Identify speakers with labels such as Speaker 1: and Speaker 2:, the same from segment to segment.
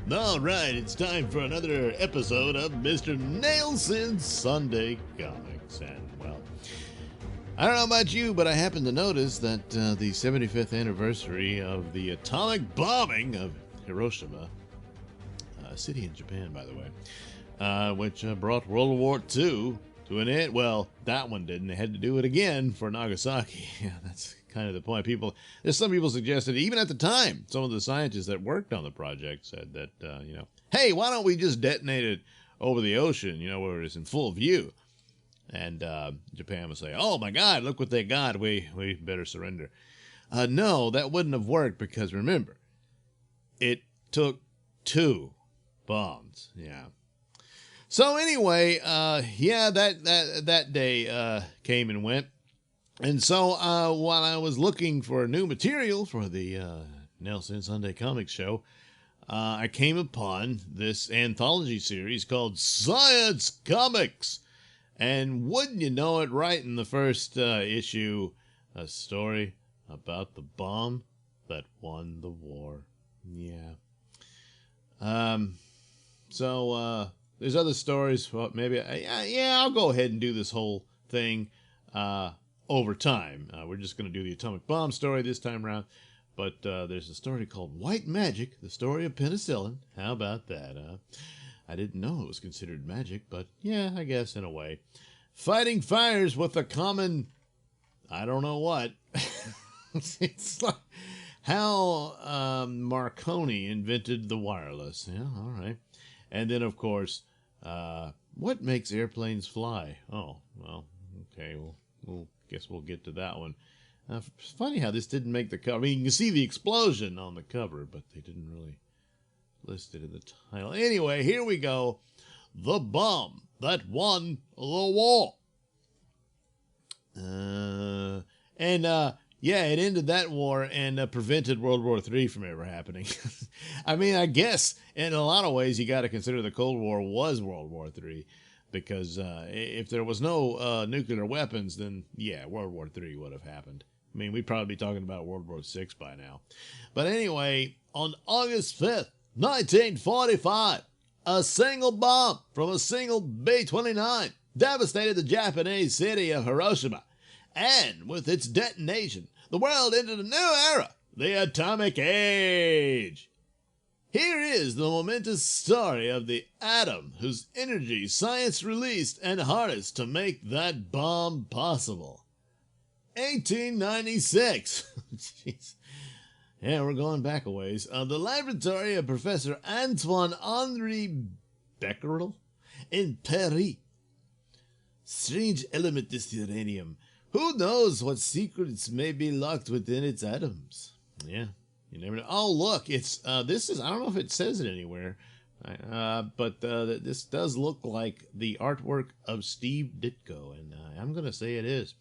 Speaker 1: All right, it's time for another episode of Mr. Nailsin Sunday Comics. And, well, I don't know about you, but I happened to notice that the 75th anniversary of the atomic bombing of Hiroshima, a city in Japan, by the way, which brought World War II to an end. Well, that one didn't. They had to do it again for Nagasaki. Yeah, that's kind of the point. There's some people suggested, even at the time, some of the scientists that worked on the project said that, hey, why don't we just detonate it over the ocean, where it's in full view? And Japan would say, oh my God, look what they got. We better surrender. No, that wouldn't have worked because remember, it took 2 bombs. Yeah. So anyway, that day came and went. And so while I was looking for new material for the Nailsin Sunday Comics Show, I came upon this anthology series called Science Comics. And wouldn't you know it, right in the first issue, a story about the bomb that won the war. Yeah. So there's other stories. Well, maybe, I'll go ahead and do this whole thing over time. We're just going to do the atomic bomb story this time around. But there's a story called White Magic, the story of penicillin. How about that? I didn't know it was considered magic, but yeah, I guess in a way. Fighting fires with a common, I don't know what. It's like how Marconi invented the wireless. Yeah, all right. And then, of course, what makes airplanes fly? Oh, well, okay, we'll guess we'll get to that one. It's funny how this didn't make the cover. I mean, you can see the explosion on the cover, but they didn't really list it in the title. Anyway, here we go. The bomb that won the war. Yeah, it ended that war and prevented World War III from ever happening. I mean, I guess in a lot of ways you got to consider the Cold War was World War III. Because if there was no nuclear weapons, then, yeah, World War III would have happened. I mean, we'd probably be talking about World War VI by now. But anyway, on August 5th, 1945, a single bomb from a single B-29 devastated the Japanese city of Hiroshima. And with its detonation, the world entered a new era, the atomic age. Here is the momentous story of the atom whose energy science released and harnessed to make that bomb possible. 1896. Jeez. Yeah, we're going back a ways. The laboratory of Professor Antoine-Henri Becquerel in Paris. Strange element, this uranium. Who knows what secrets may be locked within its atoms? Yeah. You never know. Oh, look, it's this is, I don't know if it says it anywhere, but this does look like the artwork of Steve Ditko, and I'm going to say it is,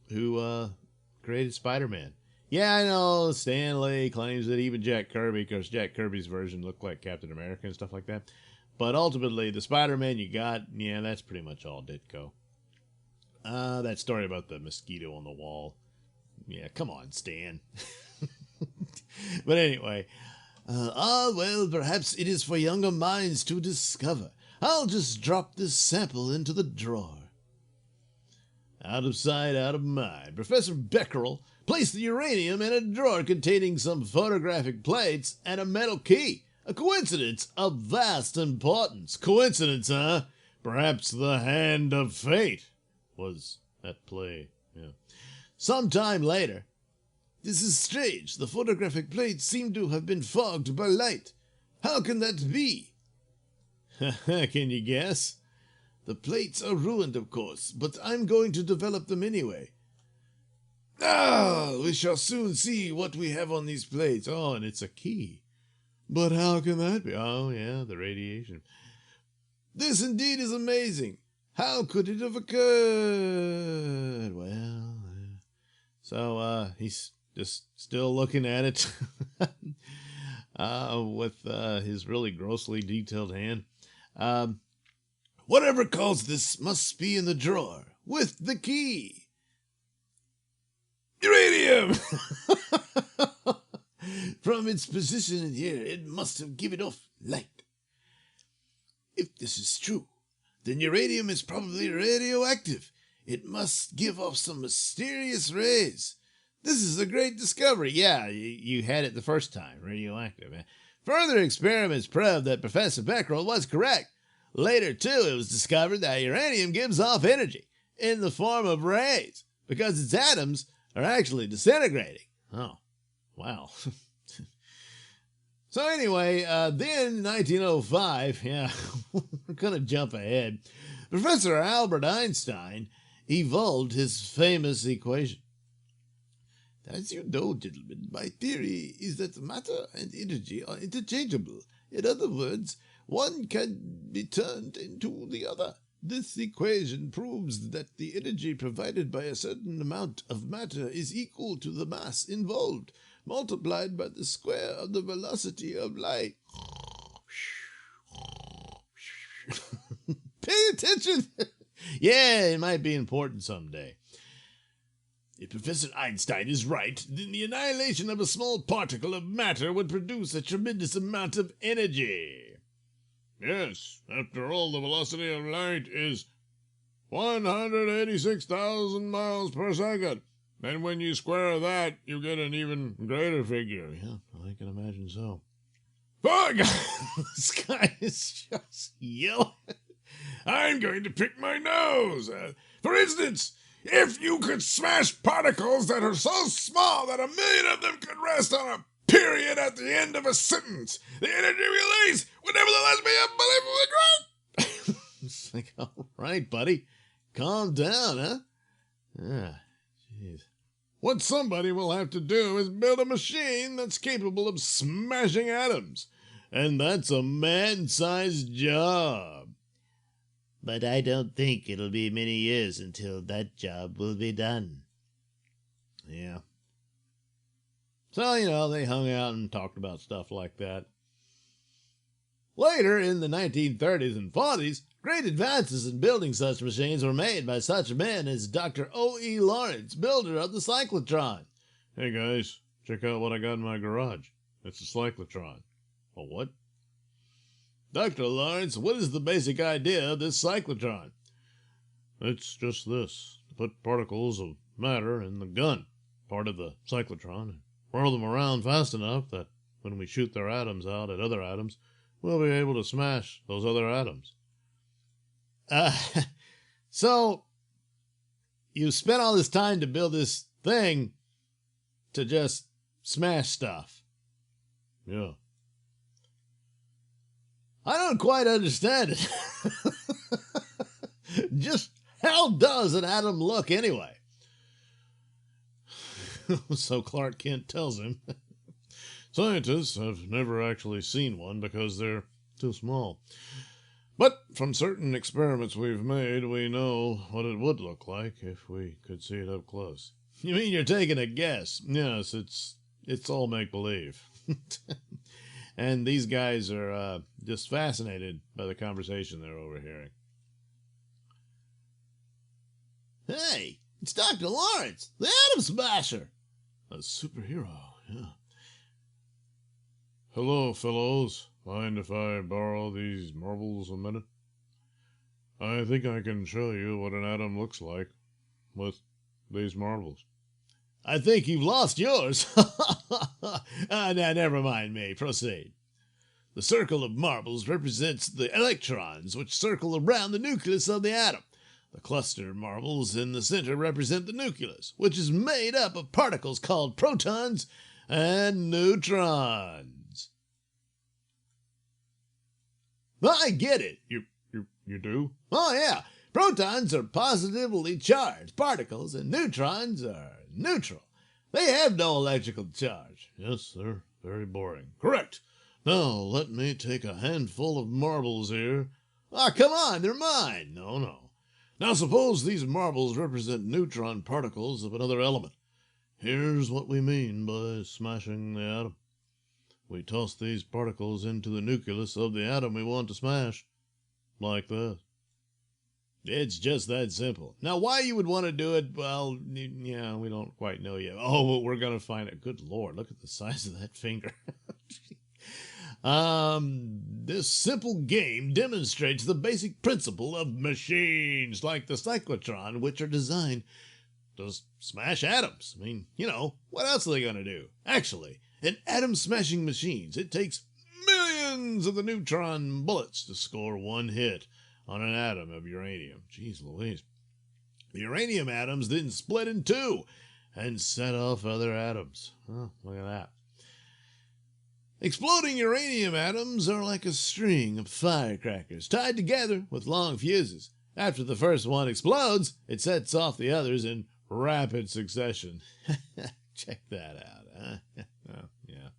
Speaker 1: who created Spider-Man. Yeah, I know Stan Lee claims that even Jack Kirby, because Jack Kirby's version looked like Captain America and stuff like that, but ultimately the Spider-Man you got, yeah, that's pretty much all Ditko. That story about the mosquito on the wall. Yeah, come on, Stan. But anyway, well, perhaps it is for younger minds to discover. I'll just drop this sample into the drawer. Out of sight, out of mind. Professor Becquerel placed the uranium in a drawer containing some photographic plates and a metal key. A coincidence of vast importance. Coincidence, huh? Perhaps the hand of fate was at play. Yeah. Sometime later, this is strange. The photographic plates seem to have been fogged by light. How can that be? Can you guess? The plates are ruined, of course, but I'm going to develop them anyway. We shall soon see what we have on these plates. Oh, and it's a key. But how can that be? Oh, yeah, the radiation. This indeed is amazing. How could it have occurred? Well, so he's just still looking at it with his really grossly detailed hand. Whatever caused this must be in the drawer with the key. Uranium! From its position in here, it must have given off light. If this is true, then uranium is probably radioactive. It must give off some mysterious rays. This is a great discovery. Yeah, you had it the first time, radioactive. Further experiments proved that Professor Becquerel was correct. Later, too, it was discovered that uranium gives off energy in the form of rays because its atoms are actually disintegrating. Oh, wow. So anyway, then in 1905, we're going to jump ahead, Professor Albert Einstein evolved his famous equation. As you know, gentlemen, my theory is that matter and energy are interchangeable. In other words, one can be turned into the other. This equation proves that the energy provided by a certain amount of matter is equal to the mass involved, multiplied by the square of the velocity of light. Pay attention! Yeah, it might be important someday. If Professor Einstein is right, then the annihilation of a small particle of matter would produce a tremendous amount of energy. Yes, after all, the velocity of light is 186,000 miles per second. And when you square that, you get an even greater figure. Yeah, I can imagine so. Fuck! This guy is just yelling. I'm going to pick my nose. For instance, if you could smash particles that are so small that 1,000,000 of them could rest on a period at the end of a sentence, the energy release would nevertheless be unbelievably great. It's like, all right, buddy. Calm down, huh? Ah, jeez. What somebody will have to do is build a machine that's capable of smashing atoms. And that's a man-sized job. But I don't think it'll be many years until that job will be done. Yeah. So, they hung out and talked about stuff like that. Later, in the 1930s and 40s, great advances in building such machines were made by such men as Dr. O.E. Lawrence, builder of the cyclotron. Hey guys, check out what I got in my garage. It's a cyclotron. A what? Dr. Lawrence, what is the basic idea of this cyclotron? It's just this, to put particles of matter in the gun, part of the cyclotron, and whirl them around fast enough that when we shoot their atoms out at other atoms, we'll be able to smash those other atoms. So, you spent all this time to build this thing to just smash stuff. Yeah. I don't quite understand it. Just how does an atom look anyway? So Clark Kent tells him. Scientists have never actually seen one because they're too small. But from certain experiments we've made, we know what it would look like if we could see it up close. You mean you're taking a guess? Yes, it's all make-believe. And these guys are just fascinated by the conversation they're overhearing. Hey, it's Dr. Lawrence, the atom smasher. A superhero, yeah. Hello, fellows. Mind if I borrow these marbles a minute? I think I can show you what an atom looks like with these marbles. I think you've lost yours. Now, never mind me. Proceed. The circle of marbles represents the electrons which circle around the nucleus of the atom. The cluster marbles in the center represent the nucleus, which is made up of particles called protons and neutrons. I get it. You do? Oh, yeah. Protons are positively charged particles, and neutrons are neutral. They have no electrical charge. Yes, they're very boring. Correct. Now, let me take a handful of marbles here. Ah, come on, they're mine. No. Now, suppose these marbles represent neutron particles of another element. Here's what we mean by smashing the atom. We toss these particles into the nucleus of the atom we want to smash, like this. It's just that simple. Now, why you would want to do it, well, yeah, we don't quite know yet. Oh, but we're going to find it. Good Lord, look at the size of that finger. This simple game demonstrates the basic principle of machines like the cyclotron, which are designed to smash atoms. I mean, what else are they going to do? Actually, in atom-smashing machines, it takes millions of the neutron bullets to score one hit on an atom of uranium. Jeez Louise. The uranium atoms then split in two and set off other atoms. Oh, look at that. Exploding uranium atoms are like a string of firecrackers tied together with long fuses. After the first one explodes, it sets off the others in rapid succession. Check that out, huh? Oh, yeah.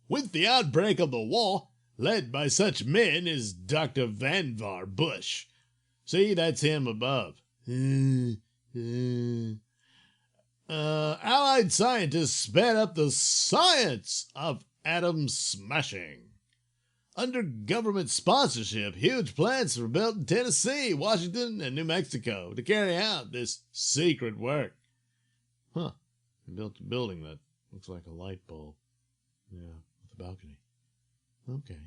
Speaker 1: With the outbreak of the war, led by such men as Dr. Vannevar Bush. See, that's him above. Allied scientists sped up the science of atom smashing. Under government sponsorship, huge plants were built in Tennessee, Washington, and New Mexico to carry out this secret work. Huh. They built a building that looks like a light bulb. Yeah, with a balcony. Okay.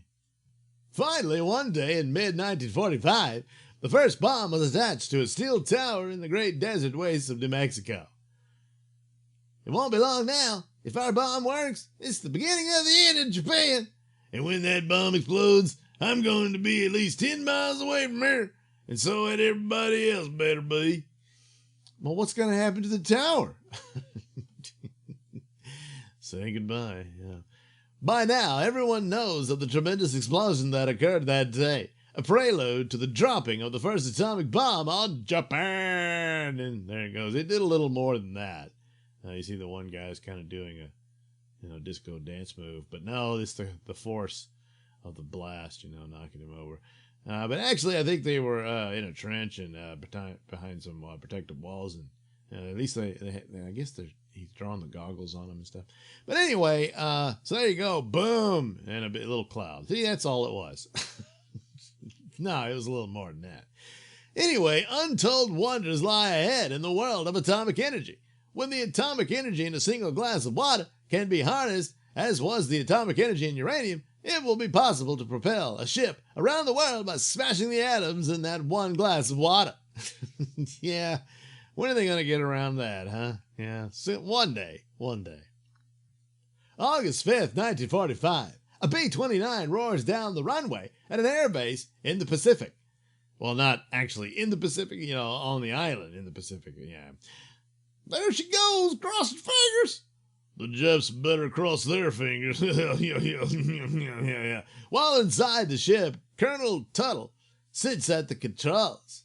Speaker 1: Finally, one day in mid-1945, the first bomb was attached to a steel tower in the great desert wastes of New Mexico. It won't be long now. If our bomb works, it's the beginning of the end of Japan. And when that bomb explodes, I'm going to be at least 10 miles away from here. And so had everybody else better be. Well, what's going to happen to the tower? Say goodbye, yeah. By now, everyone knows of the tremendous explosion that occurred that day, a prelude to the dropping of the first atomic bomb on Japan. And there it goes. It did a little more than that. You see the one guy's kind of doing a disco dance move, but no, it's the force of the blast, knocking him over. But actually, I think they were in a trench and behind some protective walls, and at least I guess he's drawing the goggles on them and stuff. But anyway, so there you go, boom, and a little cloud. See, that's all it was. No, it was a little more than that. Anyway, untold wonders lie ahead in the world of atomic energy. When the atomic energy in a single glass of water can be harnessed, as was the atomic energy in uranium, it will be possible to propel a ship around the world by smashing the atoms in that one glass of water. Yeah, when are they going to get around that, huh? Yeah, one day. August 5th, 1945, a B-29 roars down the runway at an airbase in the Pacific. Well, not actually in the Pacific, on the island in the Pacific, yeah. There she goes, crossing fingers. The Jeffs better cross their fingers. Yeah. While inside the ship, Colonel Tuttle sits at the controls.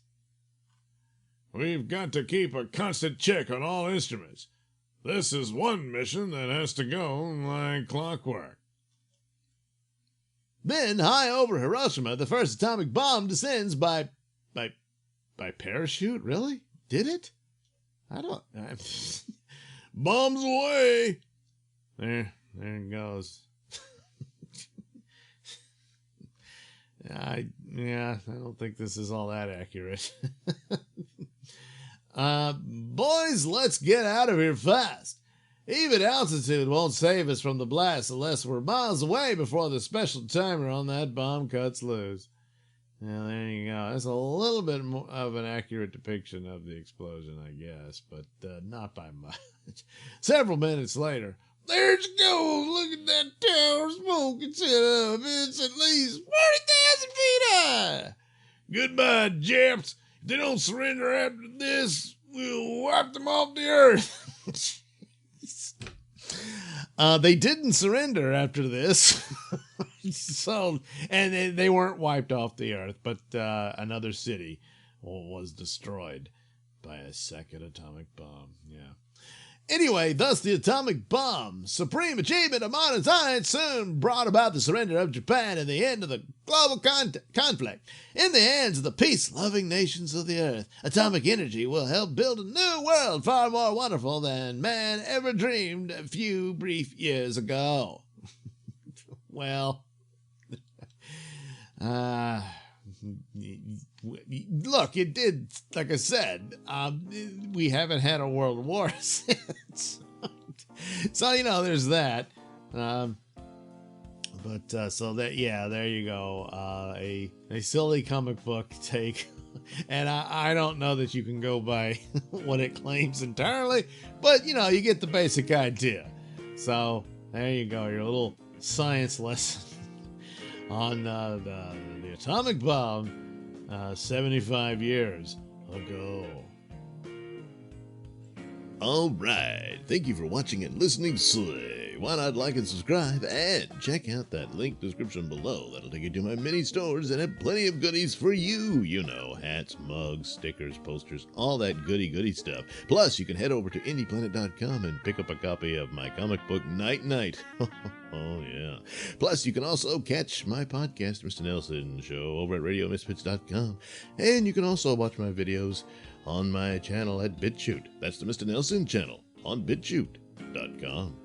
Speaker 1: We've got to keep a constant check on all instruments. This is one mission that has to go like clockwork. Then, high over Hiroshima, the first atomic bomb descends by parachute? Really? Did it? Bombs away. There it goes. I don't think this is all that accurate. Boys, let's get out of here fast. Even altitude won't save us from the blast unless we're miles away before the special timer on that bomb cuts loose. Now, there you go. That's a little bit more of an accurate depiction of the explosion, I guess, but not by much. Several minutes later, there she goes. Look at that tower smoke it's set up. It's at least 40,000 feet high. Goodbye, Japs. If they don't surrender after this, we'll wipe them off the earth. They didn't surrender after this. So, and they weren't wiped off the earth, but another city was destroyed by a second atomic bomb. Yeah. Anyway, thus the atomic bomb, supreme achievement of modern science, soon brought about the surrender of Japan and the end of the global conflict. In the hands of the peace-loving nations of the earth, atomic energy will help build a new world far more wonderful than man ever dreamed a few brief years ago. Well, look, it did, like I said, we haven't had a world war since. So, you know, there's that. So that, yeah, there you go. A silly comic book take. And I don't know that you can go by what it claims entirely, but, you know, you get the basic idea. So there you go, your little science lesson on the atomic bomb 75 years ago. All right. Thank you for watching and listening. Why not like and subscribe and check out that link description below. That'll take you to my mini stores and have plenty of goodies for you. You know, hats, mugs, stickers, posters, all that goody stuff. Plus, you can head over to indieplanet.com and pick up a copy of my comic book Night Night. Oh, yeah. Plus, you can also catch my podcast, Mr Nailsin Show, over at radiomisfits.com. And you can also watch my videos on my channel at BitChute. That's the Mr Nailsin channel on BitChute.com.